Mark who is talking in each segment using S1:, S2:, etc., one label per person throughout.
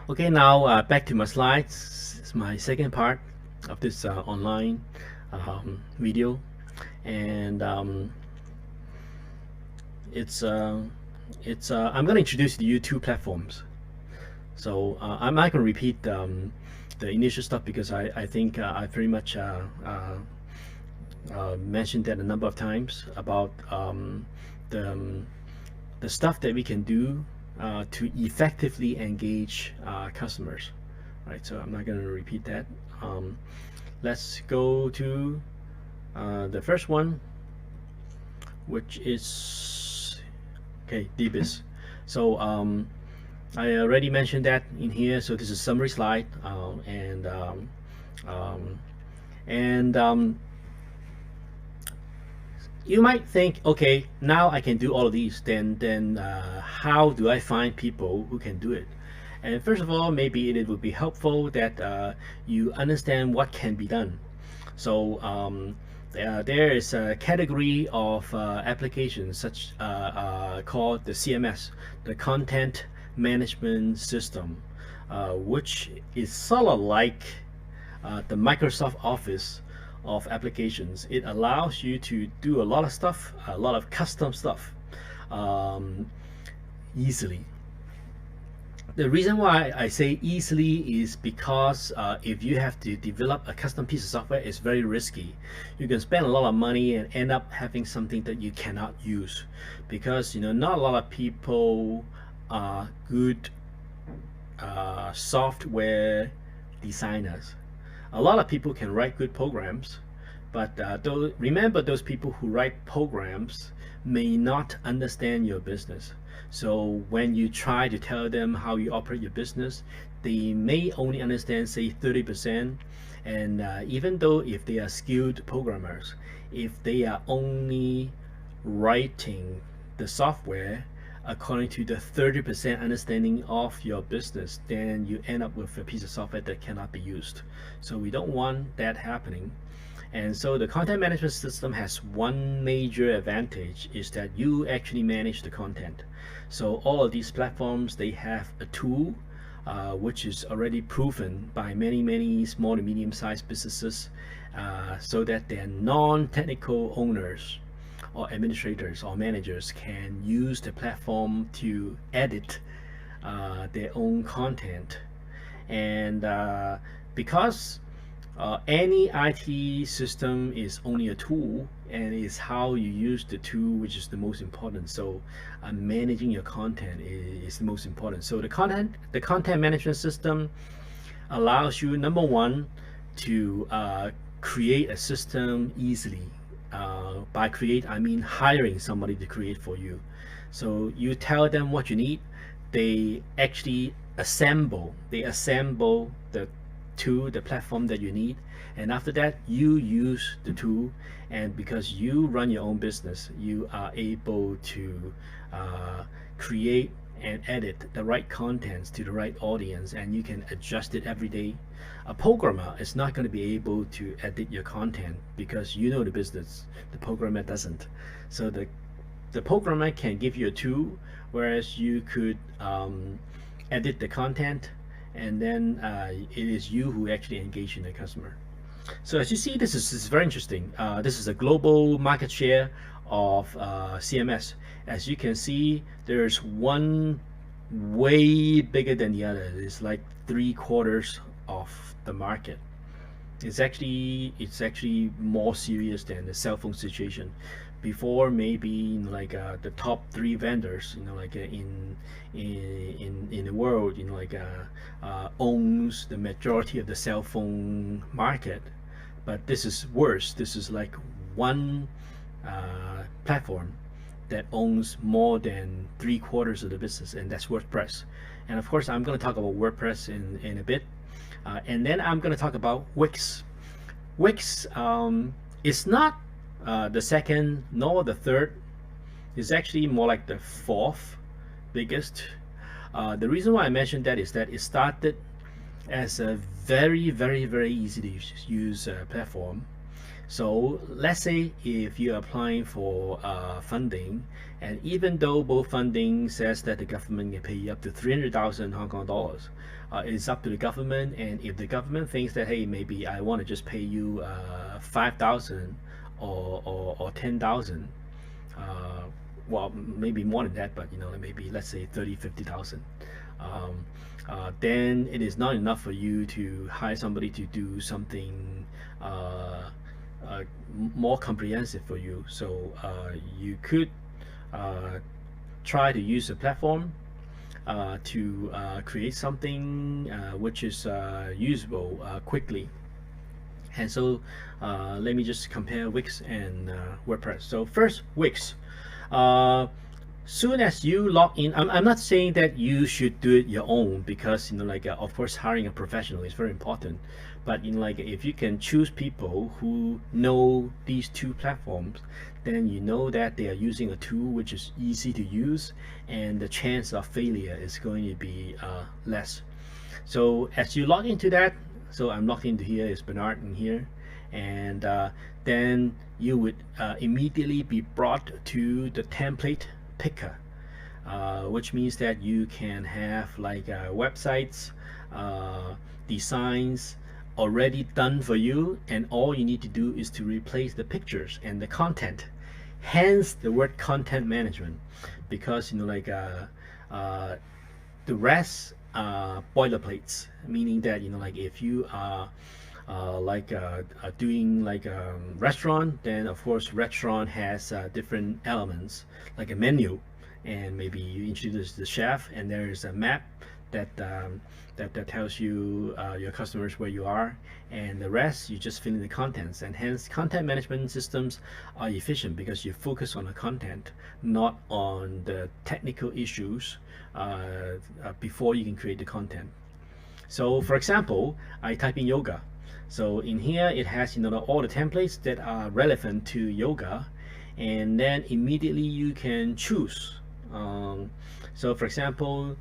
S1: Okay, now back to my slides. It's my second part of this online video, and it's uh, I'm going to introduce to you two platforms. So I'm not going to repeat the initial stuff because I think I very much mentioned that a number of times about the um, the stuff that we can do to effectively engage customers. Right, so I'm not going to repeat that. Um, let's go to the first one, which is okay, DBIS. So I already mentioned that in here. So this is a summary slide, um, and you might think, okay, now I can do all of these. Then how do I find people who can do it? And first of all, maybe it would be helpful that you understand what can be done. So there is a category of applications such called the CMS, the Content Management System, which is sort of like the Microsoft Office of applications. It allows you to do a lot of stuff, a lot of custom stuff, um, easily. The reason why I say easily is because if you have to develop a custom piece of software, it's very risky. You can spend a lot of money and end up having something that you cannot use because not a lot of people are good software designers. A lot of people can write good programs, but remember, those people who write programs may not understand your business. So when you try to tell them how you operate your business, they may only understand, say, 30%. And even though if they are skilled programmers, if they are only writing the software according to the 30% understanding of your business, then you end up with a piece of software that cannot be used. So we don't want that happening. And so the content management system has one major advantage, is that you actually manage the content. So all of these platforms, they have a tool which is already proven by many small to medium-sized businesses, so that their non-technical owners or administrators or managers can use the platform to edit their own content. And because any IT system is only a tool, and it's how you use the tool which is the most important. So managing your content is the most important. So the content management system allows you, number one, to create a system easily. By create, I mean hiring somebody to create for you. So you tell them what you need, they actually assemble the tool, the platform that you need, and after that you use the tool. And because you run your own business, you are able to create and edit the right contents to the right audience, and you can adjust it every day. A programmer is not going to be able to edit your content because you know the business, the programmer doesn't. So the programmer can give you a tool, whereas you could edit the content, and then it is you who actually engage in the customer. So as you see, this is very interesting. This is a global market share of CMS. As you can see, there's one way bigger than the other. It's like 3/4 of the market. It's actually more serious than the cell phone situation. Before, maybe like the top three vendors, like in the world, owns the majority of the cell phone market. But this is worse. This is like one platform that owns more than 3/4 of the business, and that's WordPress. And of course, I'm going to talk about WordPress in a bit, and then I'm going to talk about Wix. Wix is not the second nor the third. It's actually more like the fourth biggest. The reason why I mentioned that is that it started as a very easy to use platform. So let's say if you're applying for funding, and even though both funding says that the government can pay you up to 300,000 Hong Kong dollars, it's up to the government. And if the government thinks that, hey, maybe I want to just pay you 5,000 or 10,000, well, maybe more than that, but maybe let's say 30, 50,000. Then it is not enough for you to hire somebody to do something more comprehensive for you. So you could try to use a platform to create something which is usable quickly. And so let me just compare Wix and WordPress. So first, Wix. Soon as you log in, I'm not saying that you should do it your own, because of course hiring a professional is very important. But if you can choose people who know these two platforms, then you know that they are using a tool which is easy to use, and the chance of failure is going to be less. So as you log into that, so I'm logged into here, is Bernard in here, and then you would immediately be brought to the template picker, which means that you can have websites, designs already done for you, and all you need to do is to replace the pictures and the content. Hence the word content management, because the rest boilerplates, meaning that if you are doing a restaurant, then of course restaurant has different elements like a menu, and maybe you introduce the chef, and there is a map that that tells you your customers where you are, and the rest you just fill in the contents. And hence content management systems are efficient because you focus on the content, not on the technical issues before you can create the content. So for example, I type in yoga. So in here it has all the templates that are relevant to yoga, and then immediately you can choose. So for example,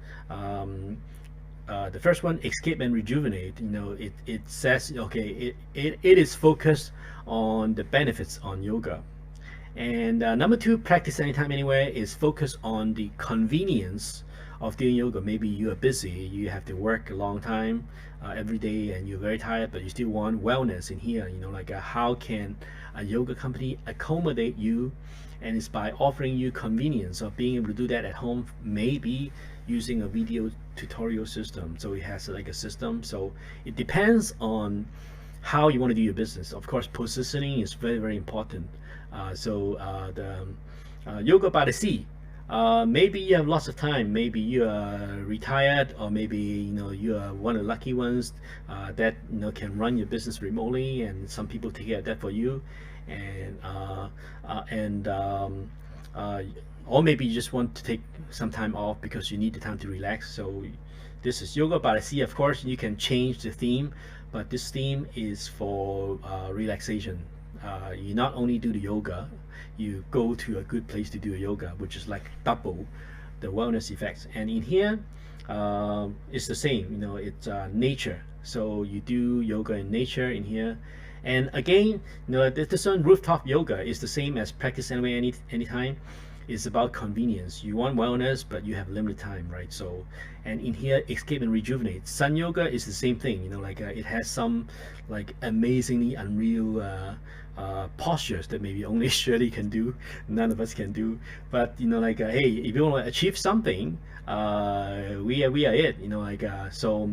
S1: the first one, escape and rejuvenate, it says, okay, it is focused on the benefits on yoga. And number two, practice anytime, anywhere, is focused on the convenience of doing yoga. Maybe you are busy, you have to work a long time every day, and you're very tired, but you still want wellness in here. How can a yoga company accommodate you? And it's by offering you convenience of being able to do that at home, maybe using a video tutorial system. So it has a system. So it depends on how you want to do your business. Of course, positioning is very, very important. The yoga by the sea, maybe you have lots of time, maybe you are retired, or maybe you are one of the lucky ones that can run your business remotely, and some people take care of that for you. Or maybe you just want to take some time off because you need the time to relax. So this is yoga by the sea. Of course, you can change the theme, but this theme is for relaxation. You not only do the yoga, you go to a good place to do a yoga, which is like double the wellness effects. And in here, it's the same. It's nature. So you do yoga in nature in here. And again, this one, rooftop yoga, is the same as practice anywhere, anytime. It's about convenience. You want wellness, but you have limited time, right? So, and in here, escape and rejuvenate. Sun yoga is the same thing. It has some amazingly unreal postures that maybe only Shirley can do, none of us can do. But hey, if you want to achieve something, we are it. So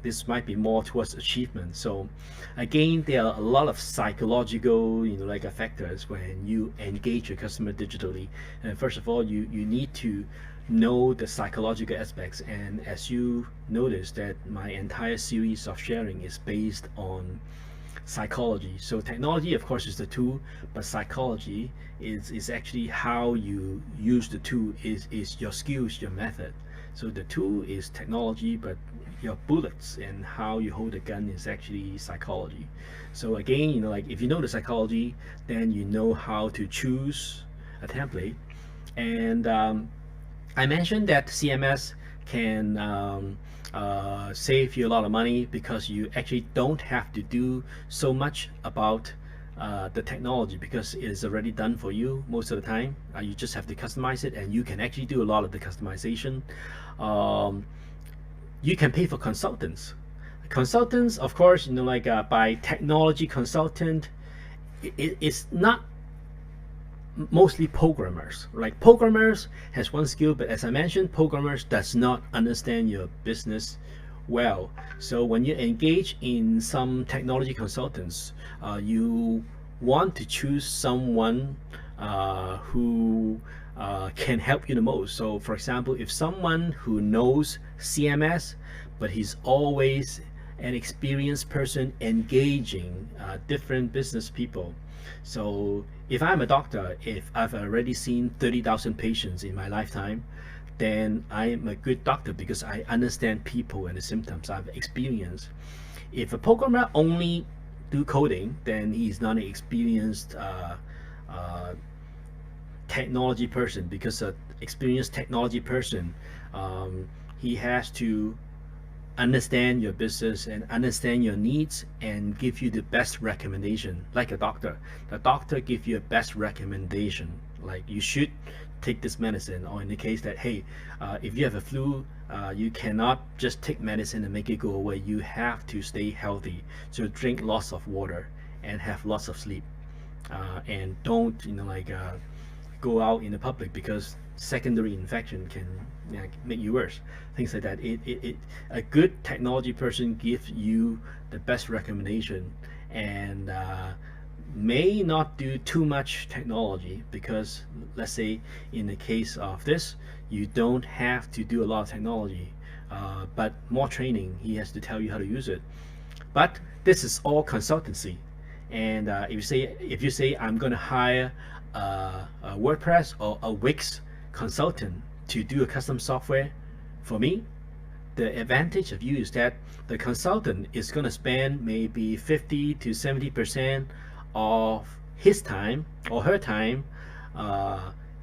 S1: this might be more towards achievement. So again, there are a lot of psychological factors when you engage your customer digitally. And first of all, you need to know the psychological aspects. And as you notice that my entire series of sharing is based on psychology. So technology, of course, is the tool, but psychology is actually how you use the tool, is your skills, your method. So the tool is technology, but your bullets and how you hold the gun is actually psychology. So again, if you know the psychology, then you know how to choose a template. And I mentioned that CMS can save you a lot of money because you actually don't have to do so much about the technology, because it is already done for you most of the time. You just have to customize it, and you can actually do a lot of the customization. Um, you can pay for consultants. Consultants, of course, like by technology consultant, it's not mostly programmers. Like programmers has one skill, but as I mentioned, programmers does not understand your business well. So when you engage in some technology consultants, you want to choose someone who can help you the most. So for example, if someone who knows CMS, but he's always an experienced person engaging different business people. So if I'm a doctor, if I've already seen 30,000 patients in my lifetime, then I am a good doctor because I understand people and the symptoms I've experienced. If a programmer only do coding, then he's not an experienced technology person, because an experienced technology person, he has to understand your business and understand your needs and give you the best recommendation. Like a doctor, the doctor give you a best recommendation, like you should take this medicine, or in the case that, hey, if you have a flu, you cannot just take medicine and make it go away. You have to stay healthy, so drink lots of water and have lots of sleep, and don't go out in the public, because secondary infection can make you worse, things like that. A good technology person gives you the best recommendation, and may not do too much technology, because let's say in the case of this, you don't have to do a lot of technology, but more training, he has to tell you how to use it. But this is all consultancy. And if you say I'm going to hire a WordPress or a Wix consultant to do a custom software for me, the advantage of you is that the consultant is going to spend maybe 50 to 70% of his time or her time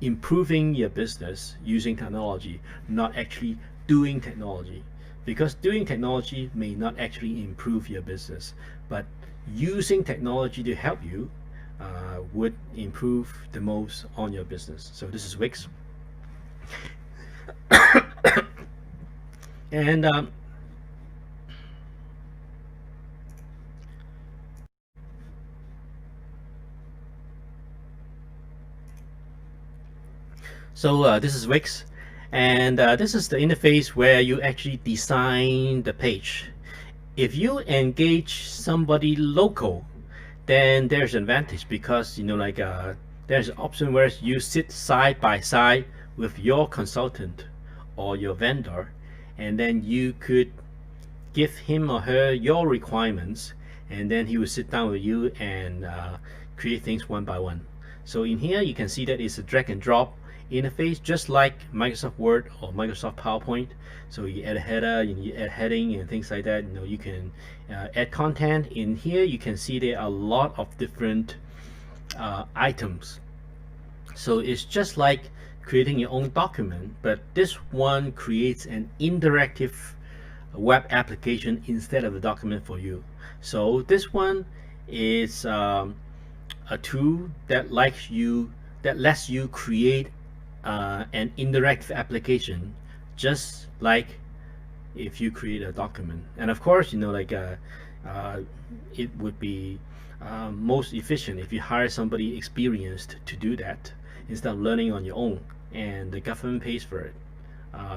S1: improving your business using technology, not actually doing technology, because doing technology may not actually improve your business, but using technology to help you would improve the most on your business. So this is Wix. And so this is Wix, and this is the interface where you actually design the page. If you engage somebody local, then there's an advantage, because there's an option where you sit side by side with your consultant or your vendor, and then you could give him or her your requirements, and then he will sit down with you and create things one by one. So in here you can see that it's a drag and drop interface, just like Microsoft Word or Microsoft PowerPoint. So you add a header, you add heading and things like that. You can add content. In here you can see there are a lot of different items. So it's just like creating your own document, but this one creates an interactive web application instead of a document for you. So this one is a tool that lets you create an interactive application, just like if you create a document. And of course, it would be most efficient if you hire somebody experienced to do that, instead of learning on your own, and the government pays for it,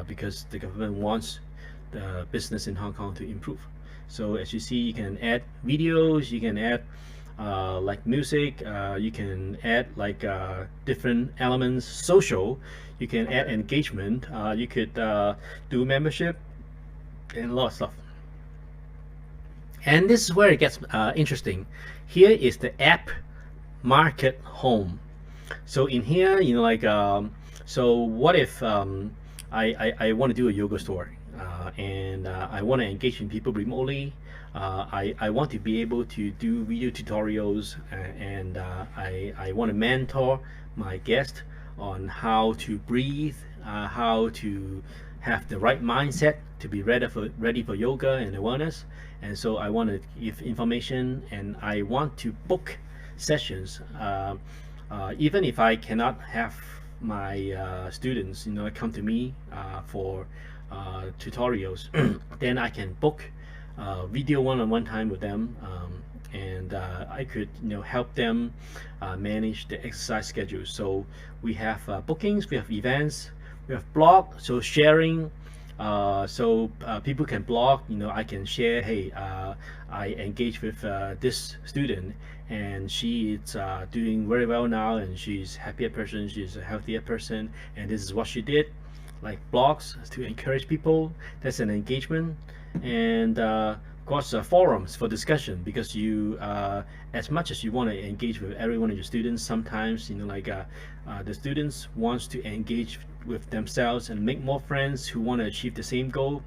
S1: because the government wants the business in Hong Kong to improve. So as you see, you can add videos, you can add like music, you can add like different elements, social, you can add engagement, you could do membership and a lot of stuff. And this is where it gets interesting. Here is the app market home. So in here, so what if I want to do a yoga store, and I want to engage in people remotely. I want to be able to do video tutorials, and I want to mentor my guests on how to breathe, how to have the right mindset to be ready for yoga and awareness. And so I want to give information, and I want to book sessions. Even if I cannot have my students, come to me for tutorials, then I can book video one-on-one time with them, and I could help them manage the exercise schedule. So we have bookings, we have events, we have blog, so sharing. So people can blog, I can share, hey, I engage with this student, and she is doing very well now, and she's a happier person, she's a healthier person, and this is what she did. Like blogs to encourage people, that's an engagement. And of course forums for discussion, because you as much as you want to engage with every one of your students, sometimes the students wants to engage with themselves and make more friends who want to achieve the same goal.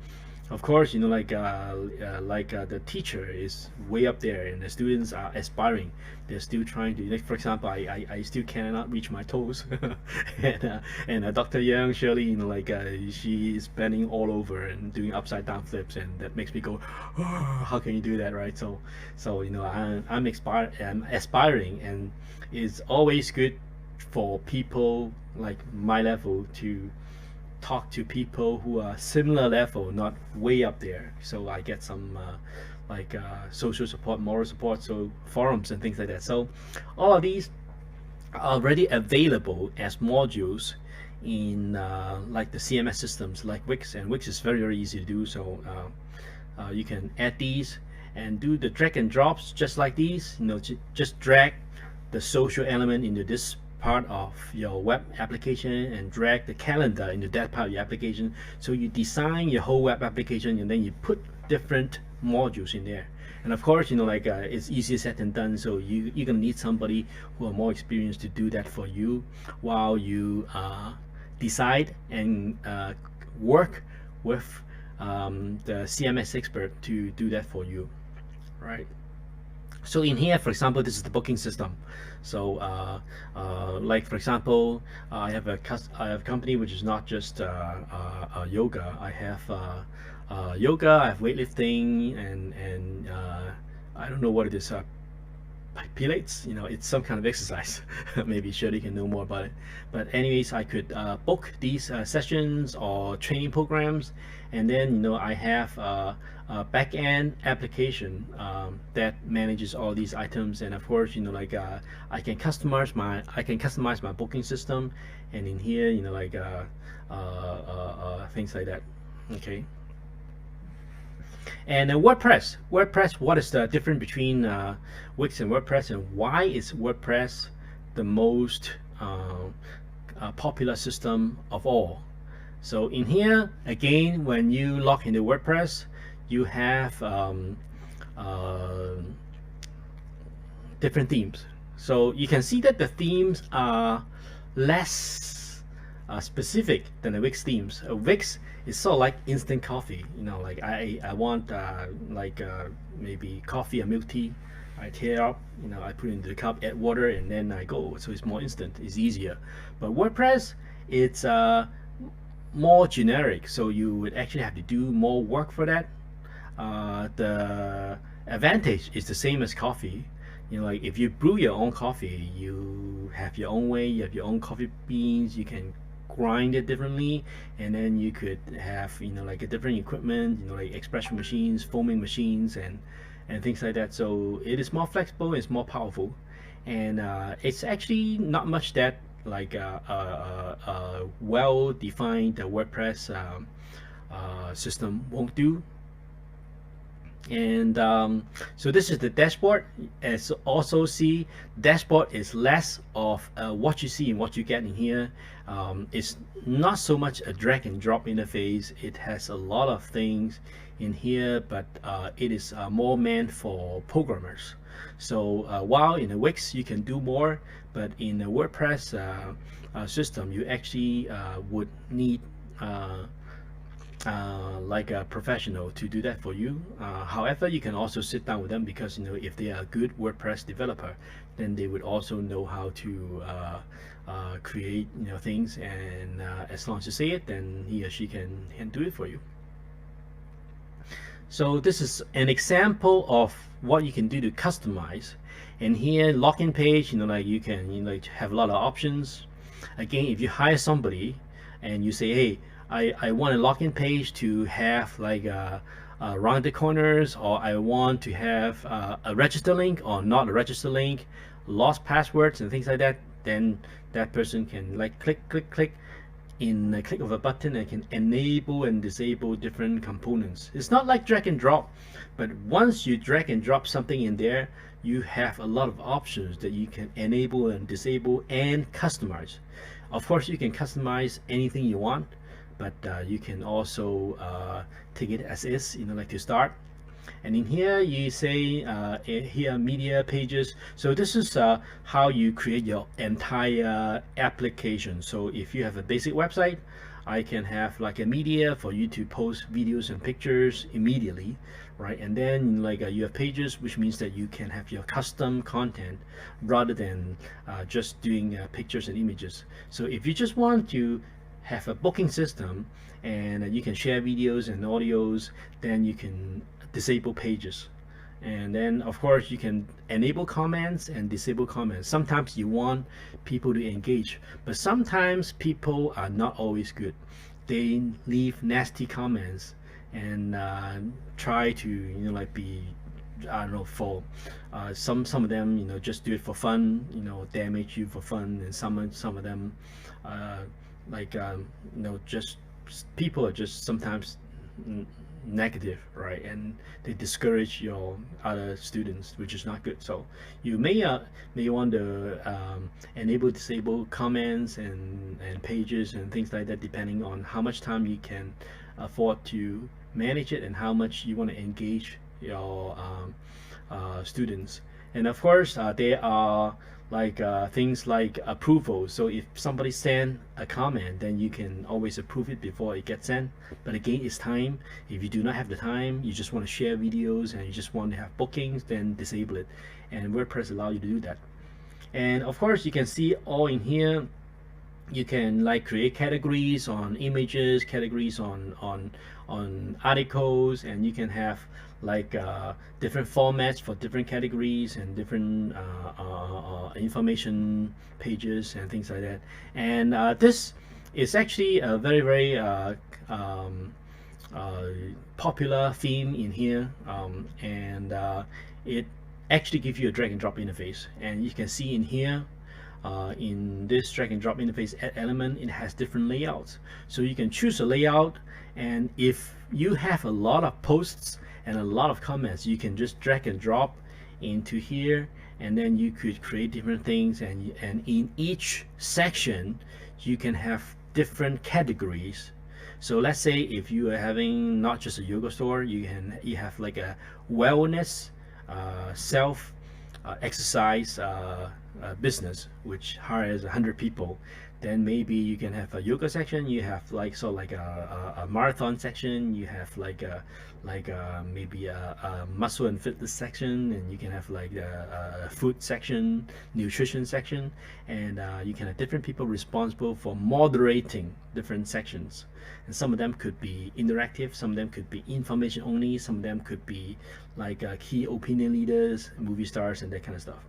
S1: Of course, the teacher is way up there and the students are aspiring. They're still trying to, like, for example, I still cannot reach my toes. And Dr. Young, Shirley, she is bending all over and doing upside down flips, and that makes me go, oh, how can you do that, right? So I'm aspiring, and it's always good for people like my level to talk to people who are similar level, not way up there. So I get some social support, moral support, so forums and things like that. So all of these are already available as modules in like the CMS systems like WIX, and WIX is very easy to do. So you can add these and do the drag and drops just like these. Just drag the social element into this part of your web application and drag the calendar into that part of your application. So you design your whole web application, and then you put different modules in there. And of course, it's easier said than done, so you're gonna need somebody who are more experienced to do that for you, while you decide and work with the CMS expert to do that for you, right? So in here, for example, this is the booking system. So like for example, I have a company which is not just yoga. I have yoga, I have weightlifting, and I don't know what it is. Pilates, it's some kind of exercise. Maybe Shirley can know more about it. But anyways, I could book these sessions or training programs, and then I have a back-end application that manages all these items. And of course, I can customize my booking system, and in here, things like that. Okay. And WordPress, what is the difference between WIX and WordPress, and why is WordPress the most popular system of all? So in here, again, when you log into WordPress, you have different themes. So you can see that the themes are less specific than the WIX themes. WIX is sort of like instant coffee. I want maybe coffee or milk tea. I tear up, I put it into the cup, add water, and then I go. So it's more instant, it's easier. But WordPress, it's more generic, so you would actually have to do more work for that. The advantage is the same as coffee. Like if you brew your own coffee, you have your own way, you have your own coffee beans, you can grind it differently, and then you could have like a different equipment, like espresso machines, foaming machines, and things like that. So it is more flexible, it's more powerful, and it's actually not much that like well-defined WordPress system won't do. And so this is the dashboard. As also see, dashboard is less of what you see and what you get in here. It's not so much a drag and drop interface. It has a lot of things in here, but it is more meant for programmers. So while in the WIX you can do more, but in the WordPress system you actually would need like a professional to do that for you. However, you can also sit down with them, because if they are a good WordPress developer, then they would also know how to create things, and as long as you say it, then he or she can do it for you. So this is an example of what you can do to customize. And here, login page, like you can have a lot of options. Again, if you hire somebody and you say, hey, I want a login page to have like rounded corners, or I want to have a register link or not a register link, lost passwords and things like that, then that person can like click in a click of a button and can enable and disable different components. It's not like drag and drop, but once you drag and drop something in there, you have a lot of options that you can enable and disable and customize. Of course, you can customize anything you want, but you can also take it as is, like to start. And in here you say here media pages. So this is how you create your entire application. So if you have a basic website, I can have like a media for you to post videos and pictures immediately, right? And then like you have pages, which means that you can have your custom content rather than just doing pictures and images. So if you just want to have a booking system and you can share videos and audios, then you can disable pages. And then of course you can enable comments and disable comments. Sometimes you want people to engage, but sometimes people are not always good. They leave nasty comments and try to like be, I don't know, for some of them just do it for fun, damage you for fun. And some of them just people are just sometimes negative, right? And they discourage your other students, which is not good. So you may want to enable, disable comments and pages and things like that, depending on how much time you can afford to manage it and how much you want to engage your students. And of course there are like things like approval. So if somebody send a comment, then you can always approve it before it gets sent. But again, it's time. If you do not have the time, you just want to share videos and you just want to have bookings, then disable it, and WordPress allows you to do that. And of course you can see all in here. You can like create categories on images, categories on articles, and you can have like different formats for different categories and different information pages and things like that. And this is actually a very popular theme in here, and it actually gives you a drag and drop interface. And you can see in here in this drag and drop interface add element, it has different layouts, so you can choose a layout. And if you have a lot of posts and a lot of comments, you can just drag and drop into here, and then you could create different things, and in each section you can have different categories. So let's say if you are having not just a yoga store, you have like a wellness, self exercise business which hires 100 people. Then maybe you can have a yoga section, you have like a marathon section, you have like maybe a muscle and fitness section, and you can have like a food section, nutrition section, and you can have different people responsible for moderating different sections. And some of them could be interactive, some of them could be information only, some of them could be like key opinion leaders, movie stars, and that kind of stuff,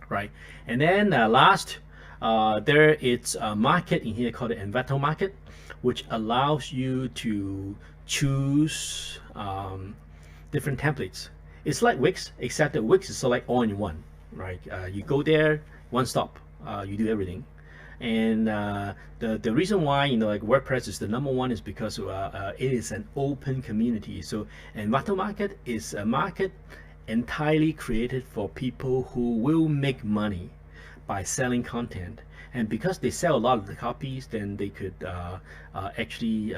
S1: right? And then last, there is a market in here called the Envato market, which allows you to choose different templates. It's like Wix, except that Wix is like all in one, right? You go there, one stop, you do everything. And the reason why like WordPress is the #1 is because it is an open community. So Envato market is a market entirely created for people who will make money by selling content. And because they sell a lot of the copies, then they could actually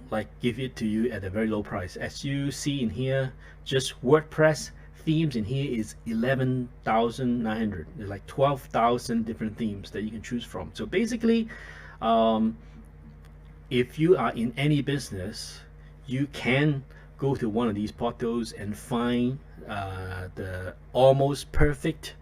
S1: like give it to you at a very low price. As you see in here, just WordPress themes in here is 11,900. There's like 12,000 different themes that you can choose from. So basically, if you are in any business, you can go to one of these portals and find the almost perfect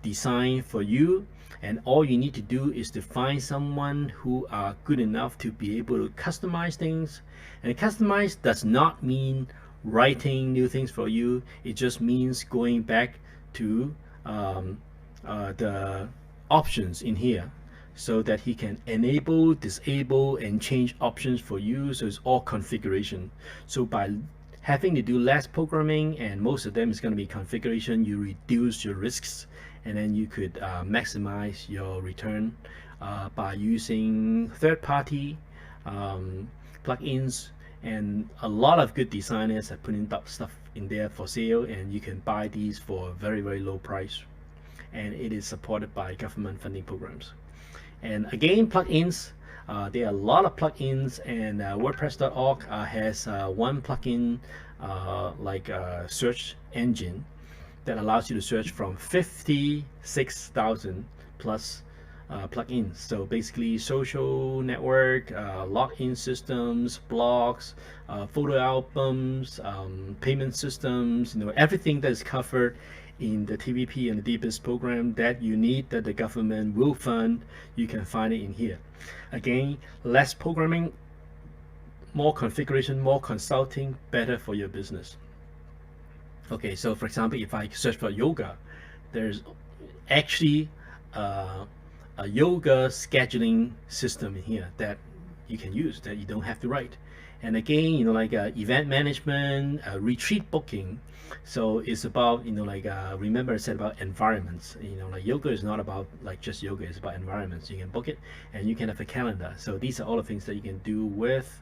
S1: design for you. And all you need to do is to find someone who are good enough to be able to customize things. And customize does not mean writing new things for you. It just means going back to the options in here, so that he can enable, disable, and change options for you. So it's all configuration. So by having to do less programming, and most of them is going to be configuration, you reduce your risks, and then you could maximize your return by using third-party plugins. And a lot of good designers are putting stuff in there for sale, and you can buy these for a very, very low price, and it is supported by government funding programs. And again, plugins, there are a lot of plugins, and WordPress.org has one plugin like a search engine that allows you to search from 56,000 plus plugins. So basically social network, login systems, blogs, photo albums, payment systems, everything that is covered in the TVP and the DBIS program that you need, that the government will fund. You can find it in here. Again, less programming, more configuration, more consulting, better for your business. Okay, so for example, if I search for yoga, there's actually a yoga scheduling system in here that you can use, that you don't have to write. And again, like event management, retreat booking. So it's about, remember I said about environments. Like yoga is not about like just yoga, it's about environments. You can book it, and you can have a calendar. So these are all the things that you can do with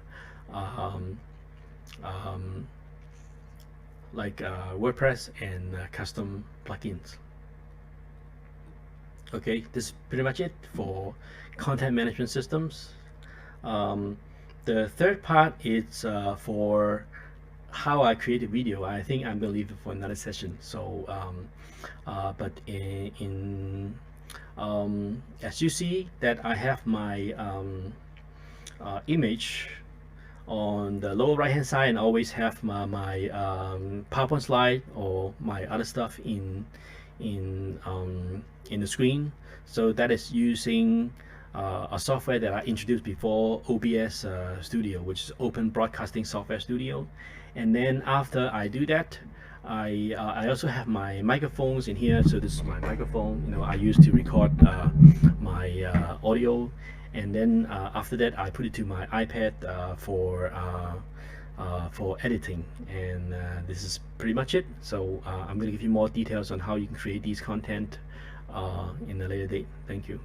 S1: WordPress and custom plugins. Okay, this is pretty much it for content management systems. The third part is for how I create a video. I think I'm going to leave it for another session. So, but as you see that I have my image on the lower right hand side, and always have my PowerPoint slide or my other stuff in the screen. So that is using a software that I introduced before, OBS Studio, which is Open Broadcasting Software Studio. And then after I do that, I also have my microphones in here. So this is my microphone, I use to record my audio. And then after that, I put it to my iPad for editing. And this is pretty much it. So I'm going to give you more details on how you can create these content in a later date. Thank you.